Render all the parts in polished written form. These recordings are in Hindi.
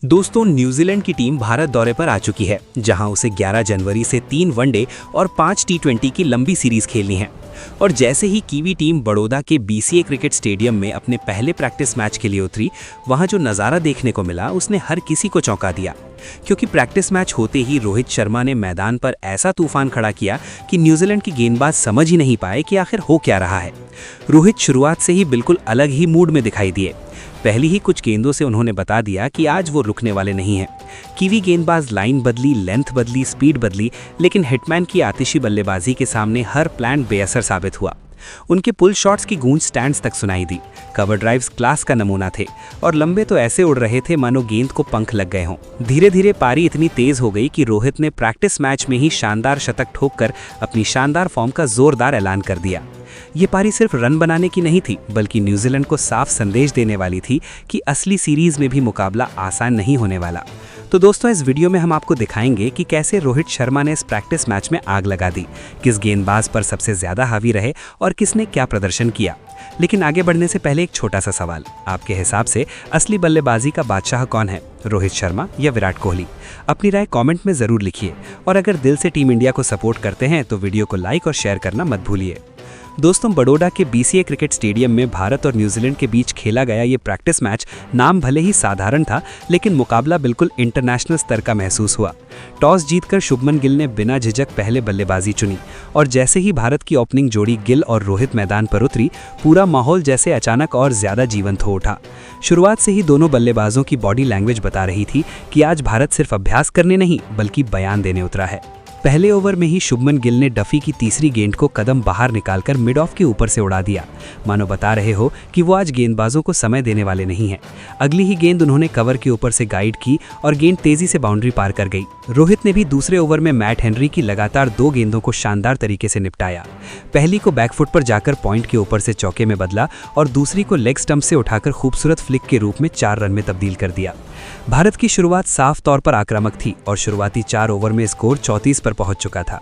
दोस्तों, न्यूजीलैंड की टीम भारत दौरे पर आ चुकी है, जहां उसे 11 जनवरी से 3 वनडे और 5 टी20 की लंबी सीरीज खेलनी है। और जैसे ही कीवी टीम बड़ौदा के बीसीए क्रिकेट स्टेडियम में अपने पहले प्रैक्टिस मैच के लिए उतरी, वहां जो नज़ारा देखने को मिला उसने हर किसी को चौंका दिया। क्योंकि प्रैक्टिस मैच होते ही रोहित शर्मा ने मैदान पर ऐसा तूफान खड़ा किया कि न्यूजीलैंड की गेंदबाज समझ ही नहीं पाए कि आखिर हो क्या रहा है। रोहित शुरुआत से ही बिल्कुल अलग ही मूड में दिखाई दिए। पहली ही कुछ गेंदों से उन्होंने बता दिया कि आज वो रुकने वाले नहीं हैं। कीवी गेंदबाज लाइन बदली, लेंथ बदली, स्पीड बदली, लेकिन हिटमैन की आतिशी बल्लेबाजी के सामने हर प्लान बेअसर साबित हुआ। उनके पुल शॉट्स की गूंज स्टैंड्स तक सुनाई दी। कवर ड्राइव्स क्लास का नमूना थे और लंबे तो ऐसे उड़ रहे थे मानो गेंद को पंख लग गए हों। धीरे धीरे पारी इतनी तेज हो गई कि रोहित ने प्रैक्टिस मैच में ही शानदार शतक ठोककर अपनी शानदार फॉर्म का जोरदार ऐलान कर दिया। ये पारी सिर्फ रन बनाने की नहीं थी, बल्कि न्यूजीलैंड को साफ संदेश देने वाली थी कि असली सीरीज में भी मुकाबला आसान नहीं होने वाला। तो दोस्तों, इस वीडियो में हम आपको दिखाएंगे कि कैसे रोहित शर्मा ने इस प्रैक्टिस मैच में आग लगा दी, किस गेंदबाज पर सबसे ज्यादा हावी रहे और किसने क्या प्रदर्शन किया। लेकिन आगे बढ़ने से पहले एक छोटा सा सवाल, आपके हिसाब से असली बल्लेबाजी का बादशाह कौन है, रोहित शर्मा या विराट कोहली? अपनी राय कमेंट में जरूर लिखिए और अगर दिल से टीम इंडिया को सपोर्ट करते हैं तो वीडियो को लाइक और शेयर करना मत भूलिए। दोस्तों, बड़ौदा के बीसीए क्रिकेट स्टेडियम में भारत और न्यूजीलैंड के बीच खेला गया ये प्रैक्टिस मैच नाम भले ही साधारण था, लेकिन मुकाबला बिल्कुल इंटरनेशनल स्तर का महसूस हुआ। टॉस जीतकर शुभमन गिल ने बिना झिझक पहले बल्लेबाजी चुनी और जैसे ही भारत की ओपनिंग जोड़ी गिल और रोहित मैदान पर उतरी, पूरा माहौल जैसे अचानक और ज्यादा जीवंत हो उठा। शुरुआत से ही दोनों बल्लेबाजों की बॉडी लैंग्वेज बता रही थी कि आज भारत सिर्फ अभ्यास करने नहीं बल्कि बयान देने उतरा है। पहले ओवर में ही शुभमन गिल ने डफी की तीसरी गेंद को कदम बाहर निकालकर मिड ऑफ के ऊपर से उड़ा दिया, मानो बता रहे हो कि वो आज गेंदबाजों को समय देने वाले नहीं हैं। अगली ही गेंद उन्होंने कवर के ऊपर से गाइड की और गेंद तेजी से बाउंड्री पार कर गई। रोहित ने भी दूसरे ओवर में मैट हेनरी की लगातार 2 गेंदों को शानदार तरीके से निपटाया। पहली को बैकफुट पर जाकर पॉइंट के ऊपर से चौके में बदला और दूसरी को लेग स्टंप से उठाकर खूबसूरत फ्लिक के रूप में 4 रन में तब्दील कर दिया। भारत की शुरुआत साफ तौर पर आक्रामक थी और शुरुआती 4 ओवर में स्कोर 34 पर पहुंच चुका था।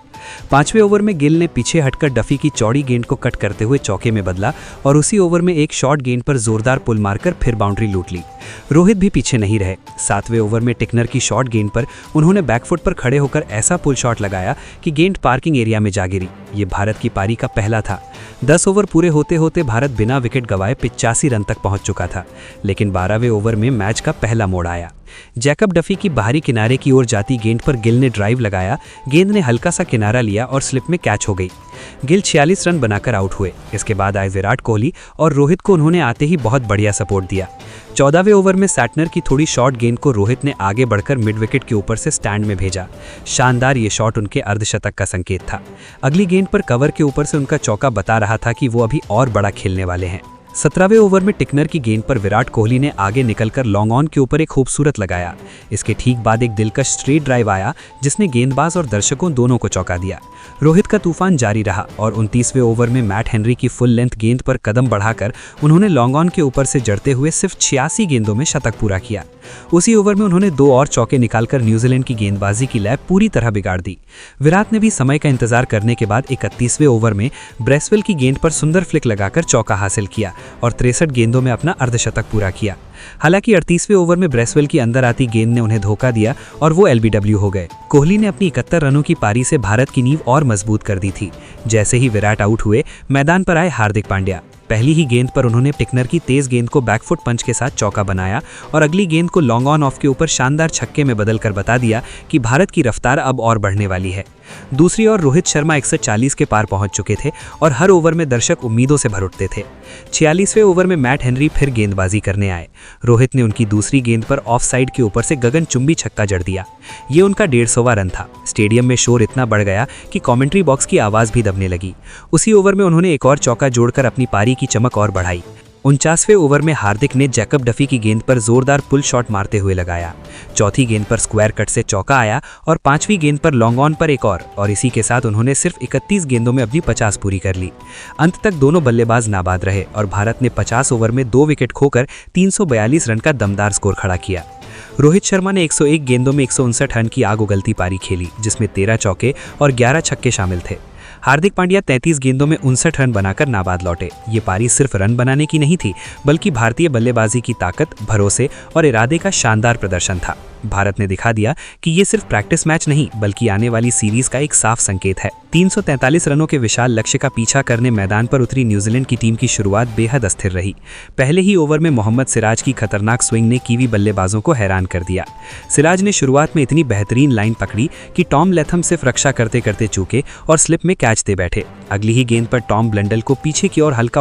5वें ओवर में गिल ने पीछे हटकर डफी की चौड़ी गेंद को कट करते हुए चौके में बदला और उसी ओवर में एक शॉर्ट गेंद पर जोरदार पुल मारकर फिर बाउंड्री लूट ली। रोहित भी पीछे नहीं रहे। 7वें ओवर में टिकनर की शॉर्ट गेंद पर उन्होंने बैकफुट पर खड़े होकर ऐसा पुल शॉट लगाया कि गेंद पार्किंग एरिया में जा गिरी। ये भारत की पारी का पहला था। 10 ओवर पूरे होते होते भारत बिना विकेट गंवाए 85 रन तक पहुंच चुका था, लेकिन 12वें ओवर में मैच का पहला मोड़ आया। जैकब डफी की बाहरी किनारे की ओर जाती गेंद पर गिल ने ड्राइव लगाया। गेंद ने हल्का सा किनारा लिया और स्लिप में कैच हो गई। गिल 46 रन बनाकर आउट हुए। इसके बाद आए विराट कोहली और रोहित को उन्होंने आते ही बहुत बढ़िया सपोर्ट दिया। 14वें ओवर में सैटनर की थोड़ी शॉर्ट गेंद को रोहित ने आगे बढ़कर मिड विकेट के ऊपर से स्टैंड में भेजा। शानदार ये शॉट उनके अर्धशतक का संकेत था। अगली गेंद पर कवर के ऊपर से उनका चौका बता रहा था कि वो अभी और बड़ा खेलने वाले हैं। 17वें ओवर में टिकनर की गेंद पर विराट कोहली ने आगे निकलकर लॉन्ग ऑन के ऊपर एक खूबसूरत लगाया। इसके ठीक बाद एक दिलकश स्ट्रेट ड्राइव आया जिसने गेंदबाज और दर्शकों दोनों को चौंका दिया। रोहित का तूफान जारी रहा और 29वें ओवर में मैट हेनरी की फुल लेंथ गेंद पर कदम बढ़ाकर उन्होंने लॉन्ग ऑन के ऊपर से जड़ते हुए सिर्फ 86 गेंदों में शतक पूरा किया। उसी ओवर में उन्होंने 2 और चौके निकालकर न्यूजीलैंड की गेंदबाजी की लय पूरी तरह बिगाड़ दी। विराट ने भी समय का इंतजार करने के बाद 31वें ओवर में ब्रेसवेल की गेंद पर सुंदर फ्लिक लगाकर चौका हासिल किया और 63 गेंदों में अपना अर्धशतक पूरा किया। हालांकि 38वें ओवर में ब्रेसवेल की अंदर आती गेंद ने उन्हें धोखा दिया और वो एलबीडब्ल्यू हो गए। कोहली ने अपनी 71 रनों की पारी से भारत की नींव और मजबूत कर दी थी। जैसे ही विराट आउट हुए, मैदान पर आए हार्दिक पांड्या। पहली ही गेंद पर उन्होंने टिकनर की तेज गेंद को बैकफुट पंच के साथ चौका बनाया और अगली गेंद को लॉन्ग ऑन ऑफ के ऊपर शानदार छक्के में बदलकर बता दिया कि भारत की रफ्तार अब और बढ़ने वाली है। दूसरी ओर रोहित शर्मा 140 के पार पहुंच चुके थे और हर ओवर में दर्शक उम्मीदों से भर उठते थे। 46वें ओवर में मैट हेनरी फिर गेंदबाजी करने आए। रोहित ने उनकी दूसरी गेंद पर ऑफ साइड के ऊपर से गगनचुंबी छक्का जड़ दिया। ये उनका 150वां रन था। स्टेडियम में शोर इतना बढ़ गया कि कमेंट्री बॉक्स की आवाज भी दबने लगी। उसी ओवर में उन्होंने एक और चौका जोड़कर अपनी पारी की चमक और बढ़ाई। 49वें ओवर में हार्दिक ने जैकब डफी की गेंद पर जोरदार पुल शॉट मारते हुए लगाया। चौथी गेंद पर स्क्वायर कट से चौका आया और 5वीं गेंद पर लॉन्ग ऑन पर एक और इसी के साथ उन्होंने सिर्फ 31 गेंदों में अपनी 50 पूरी कर ली। अंत तक दोनों बल्लेबाज नाबाद रहे और भारत ने 50 ओवर में 2 विकेट खोकर 342 रन का दमदार स्कोर खड़ा किया। रोहित शर्मा ने 101 गेंदों में 159 रन की आग उगलती पारी खेली, जिसमें 13 चौके और 11 छक्के शामिल थे। हार्दिक पांड्या 33 गेंदों में 59 रन बनाकर नाबाद लौटे। ये पारी सिर्फ रन बनाने की नहीं थी, बल्कि भारतीय बल्लेबाजी की ताकत, भरोसे और इरादे का शानदार प्रदर्शन था। भारत ने दिखा दिया कि ये सिर्फ प्रैक्टिस मैच नहीं, बल्कि आने वाली सीरीज का एक साफ संकेत है। 343 रनों के विशाल लक्ष्य का पीछा करने मैदान पर उतरी न्यूजीलैंड की टीम की शुरुआत बेहद अस्थिर रही। पहले ही ओवर में मोहम्मद सिराज की खतरनाक स्विंग ने कीवी बल्लेबाजों को हैरान कर दिया। सिराज ने शुरुआत में इतनी बेहतरीन लाइन पकड़ी कि टॉम लैथम सिर्फ रक्षा करते करते चूके और स्लिप में कैच दे बैठे। अगली ही गेंद पर टॉम ब्लंडल को पीछे की ओर हल्का